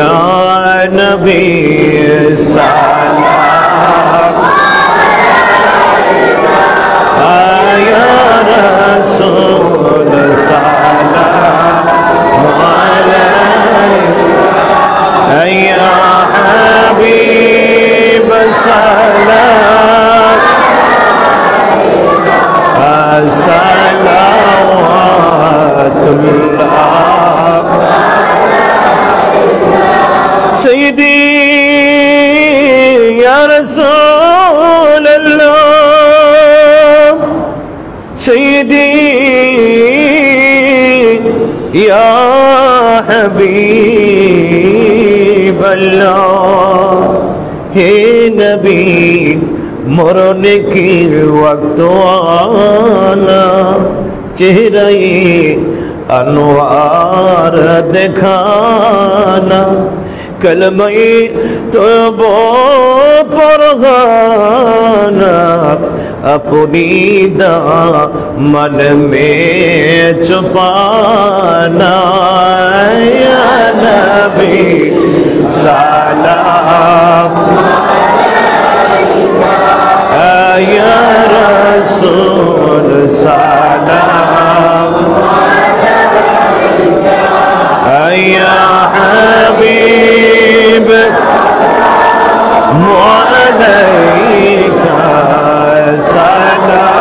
या नबी सलाम या रसूल सलाम अलैका या हबीब सलाम सलावतुल्लाह सय्यदी या रसूल अल्लाह सय्यदी या हबीब अल्लाह हे नबी मरने की वक्त आना चेहरे अनवार दिखाना कलमे तो वो परगाना अपनी दामन में छुपाना या नबी सलाम या रसूल सलाम या हबीब अलैका सलाम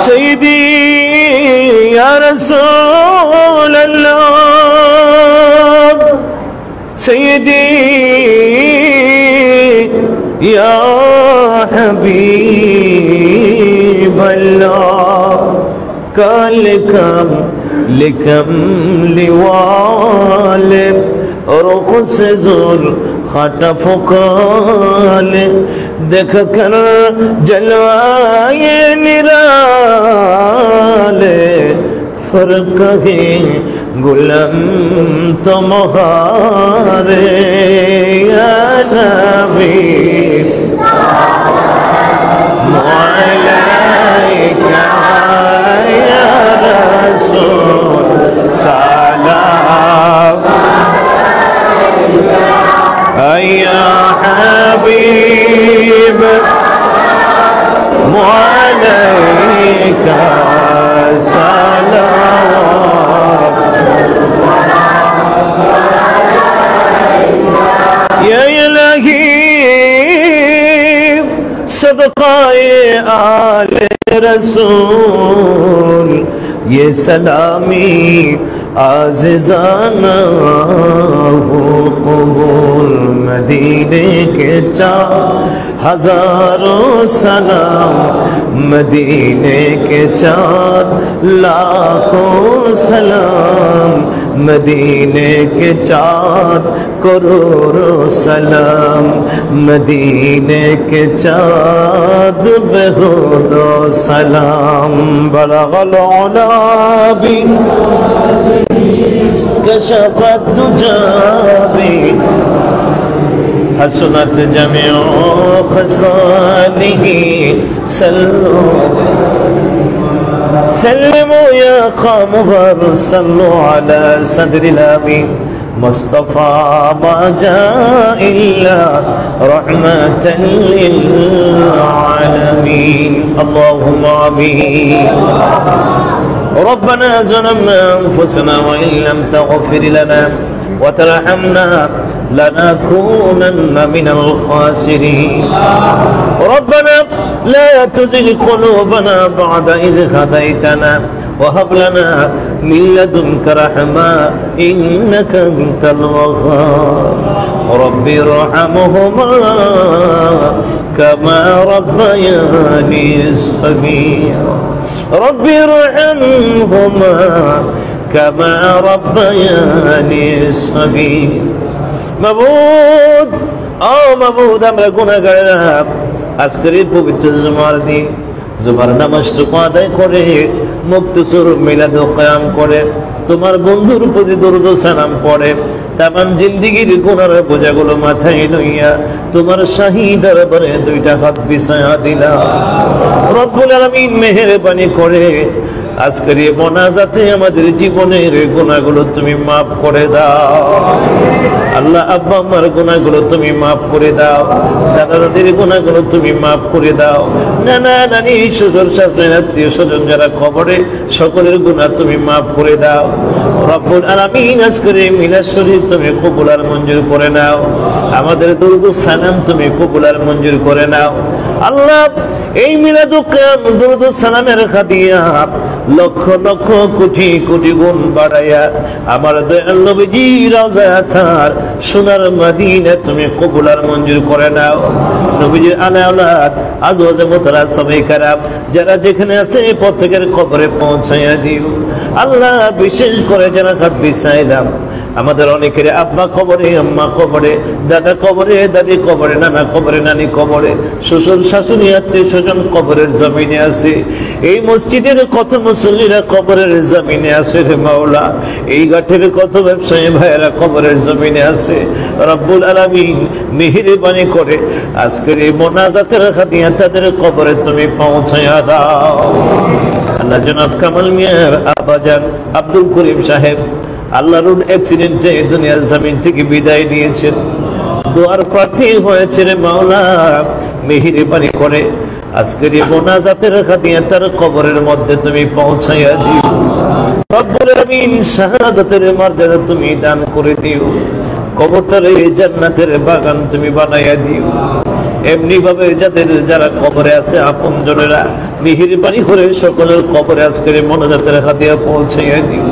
सय्यदी या रसूल अल्लाह सय्यदी या हबीब अल्लाह कलकम लिकम लिवाले रुख से जुल खटफ काले देख कर जलवाए निराले फर्क है गुलम तुम्हारे या नबी अलैका या रसूल सलाम या हबीब अलैका सलाम या इलाही सदक़ाए आले रसूल ये सलामी आज़िज़ाना हो कबूल मदीने के 4,000 सलाम मदीने के 4 लाखों सलाम मदीने के 4 करोड़ों सलाम मदीने के 4 बेहुदो सलाम बलगल उला भी कशफत दुजा भी हसनत जमीउ खसालिही सल्लु सल्लिमु या क़ौमर सल्लु अला सदरिल अमीन मुस्तफ़ा मा जाअ इल्ला रहमतन लिल आलमीन अल्लाहुम्मा आमीन रब्बना ज़लमना अनफुसना व इन लम तग़फिर लना व तरहमना लनकूनन्न मिनल खासिरीन रब्बना ला तुज़िग़ क़ुलूबना बअद इज़ हदैतना वहब लना मिन लदुनक रहमा इन्नका अंतल वह्हाब रब्बि इरहमहुमा कमा रब्बयानी सगीरा रब्बि इरहमहुमा कमा रब्बयानी सगीरा মাবুদ ও মাবুদ আমরা গুনাহগারেরা আজকের এই পবিত্র জুমার দিন জুমার নামাজটুকু আদায় করে মুক্তসুর মিলাদ ও কিয়াম করে তোমার বন্ধুর প্রতি দরুদ ও সালাম পড়ে तमाम जिंदगीर गुनार बोझागुलो माथाय लइया तुम्हार शाही दरबारे दुइटा हाथ बिछाया दिला रब्बुल आलामीन मेहरबानी करे আজকের এই মোনাজাতে আমাদের জীবনের গুনাহগুলো তুমি মাফ করে দাও আল্লাহ। আব্বা আম্মার গুনাহগুলো তুমি মাফ করে দাও, দাদা দাদির গুনাহগুলো তুমি মাফ করে দাও, নানা নানি শ্বশুর শাশুড়ি আত্মীয় স্বজন যারা কবরে সকলের গুনাহ তুমি মাফ করে দাও রব্বুল আলামিন। আজকের এই মিলাদ শরীফ তুমি কবুল আর মঞ্জুর করে নাও, আমাদের দুরূদ সালাম তুমি কবুল আর মঞ্জুর করে নাও আল্লাহ। এই মিলাদুল কিয়াম দুরূদ সালামের হাদিয়া লক্ষ লক্ষ কোটি কোটি গুণ বাড়াইয়া আমার দয়াল নবীজি রওজা তার সোনার মদিনা তুমি কবুল আর মঞ্জুর করে নাও। নবীজির আলে আওলাদ আজওয়াজে মুতাহহারা সবাই কারাম যারা যেখানে আছে প্রত্যেকের কবরে পৌঁছাইয়া দিও আল্লাহ। বিশেষ করে যারা হাত বিছাইলাম আমাদের অনেকের আব্বা কবরে, আম্মা কবরে, দাদা কবরে, দাদি কবরে, নানা কবরে, নানি কবরে, শ্বশুর শাশুড়ি আত্মীয় স্বজন কবরের জমিনে আছে। এই মসজিদের কত মুসল্লিরা কবরের জমিনে আছে রে মাওলা, এই ঘাটের কত ব্যবসায়ী ভাইয়েরা কবরের জমিনে আছে। রব্বুল আলামিন মেহেরবানি করে আজকের এই মোনাজাতের হাদিয়া তাদের কবরে তুমি পৌঁছায়া দাও আল্লাহ। জনাব কামাল মিয়ার আব্বাজান আব্দুল করিম সাহেব আল্লাহ রোড অ্যাক্সিডেন্টে দুনিয়ার জমিন থেকে বিদায় নিয়েছেন, দোয়ার প্রার্থী হয়েছে রে মাওলা। মেহেরবানি করে আজকের এই মোনাজাতের হাদিয়া তার কবরের মধ্যে তুমি পৌঁছাইয়া দিও রব্বুল আলামিন। শাহাদাতের মর্যাদা তুমি দান করে দিও, কবরটারে জান্নাতের বাগান তুমি বানাইয়া দিও। এমনি ভাবে যাদের যারা কবরে আছে আপন জনেরা মেহেরবানি করে সকলের কবরে আজকের মোনাজাতের হাদিয়া পৌঁছাইয়া দিও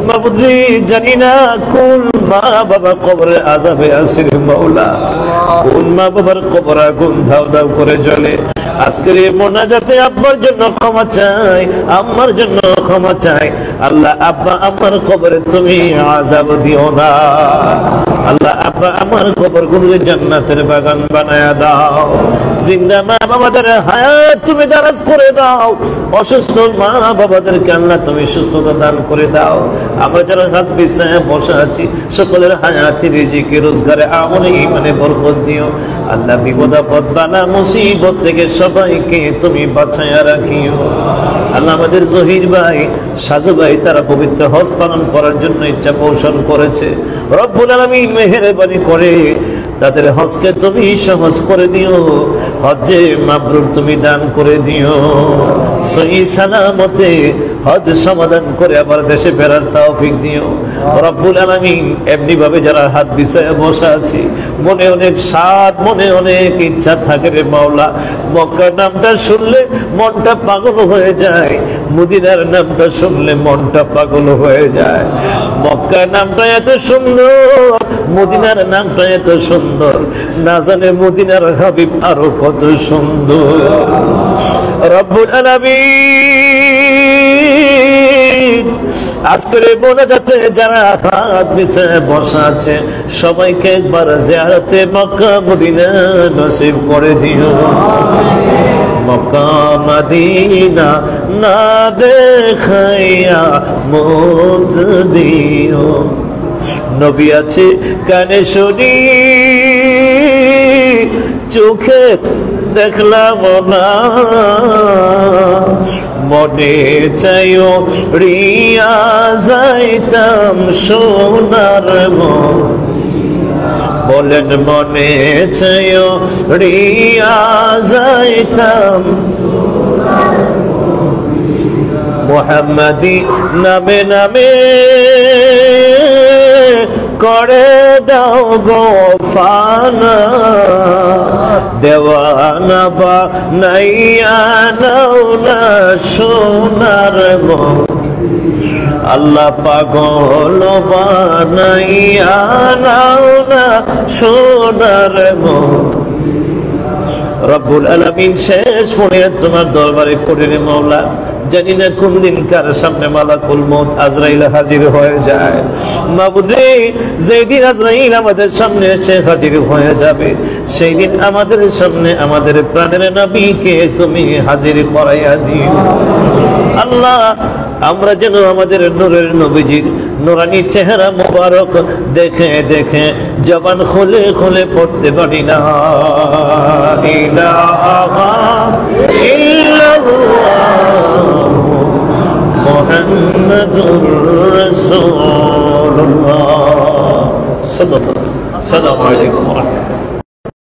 মাবুদ রে। জানি না কোন মা বাবা কবরে আযাবে আছে রে মাওলা, কোন মা বাবার কবর আগুন ধাউ ধাউ করে জ্বলে। আজকের এই মোনাজাতে আব্বার জন্য ক্ষমা চাই, আম্মার জন্য ক্ষমা চাই আল্লাহ। আব্বা আমার কবরে তুমি আযাব দিও না আল্লাহ। আব্বা আমার কবর গুলোকে জান্নাতের বাগান বানায়া দাও। জিন্দা মা বাবাদের হায়াত তুমি দারাজ করে দাও, অসুস্থ মা বাবাদেরকে আল্লাহ তুমি সুস্থতা দান করে দাও। আমরা যারা হাত বিছায় বসে আছি সকলের হায়াতে রিজিকে রোজগারে আমলে ঈমানে বরকত দিও আল্লাহ। বিপদ আপদ বালা মুসিবত থেকে সবাইকে তুমি বাঁচায়া রাখিও আল্লাহ। আমাদের জহির ভাই সাজু ভাই তারা পবিত্র হজ পালন করার জন্য ইচ্ছা পোষণ করেছে রব্বুল আলামিন মেহেরবানি করে তাদের হজকে তুমি সহজ করে দিও, হজ্জে মাবরুর তুমি দান করে দিও। সহি সালামতে হজ সমাধান করে আবার দেশে ফেরার তৌফিক দিও রব্বুল আলামিন। এমনি ভাবে যারা হাত বিছায় বসে আছি মনে অনেক স্বাদ, মনে অনেক ইচ্ছা থাকে রে মাওলা। মক্কার নামটা শুনলে মনটা পাগল হয়ে যায়, মদিনার নামটা শুনলে মনটা পাগল হয়ে যায়। মক্কার নামটা এত সুন্দর, মদিনার নামটা এত সুন্দর, না জানে মদিনার হাবিব আরো কত সুন্দর। রব্বুল আলামিন আজকের মোনাজাতে যারা হাত বিছায় বসা আছে সবাইকে একবার জিয়ারতে মক্কা মদিনা নসিব করে দিও। মক্কা মদিনা না দেখাইয়া মুদ দিও। নবী আছে কানে শুনি চোখে দেখলাম না, মনে চাইও রিয়া যাইতাম সোনার মন। বলেন মনে চাইও রিয়া যাইতাম মুহাম্মাদি নামে নামে করে দাও গো ফানা, দেওয়ানা বা নাইয়া নাও না সোনার মন। আল্লাহ পাগল বানাইয়া নাও না সোনার মন। রব্বুল আলামিন শেষ ফরিয়াদ তোমার দরবারে করে রে মাওলা। জানি না কোন দিন কার সামনে মালাকুল মউত আজরাইল হাজির হয়ে যায়। মাবুদ রে, যেই দিন আজরাইল আমাদের সামনে এসে হাজির হয়ে যাবে সেই দিন আমাদের সামনে আমাদের প্রাণের নবীকে তুমি হাজির করাইয়া দিও আল্লাহ। আমরা যেন আমাদের নূরের নবীজির নূরানি চেহারা মোবারক দেখে দেখে জবান খুলে খুলে পড়তে পারি না ইলাহা ইল্লাল্লাহ মুহাম্মাদুর রাসূলুল্লাহ সাল্লাল্লাহু আলাইহি ওয়া সাল্লাম।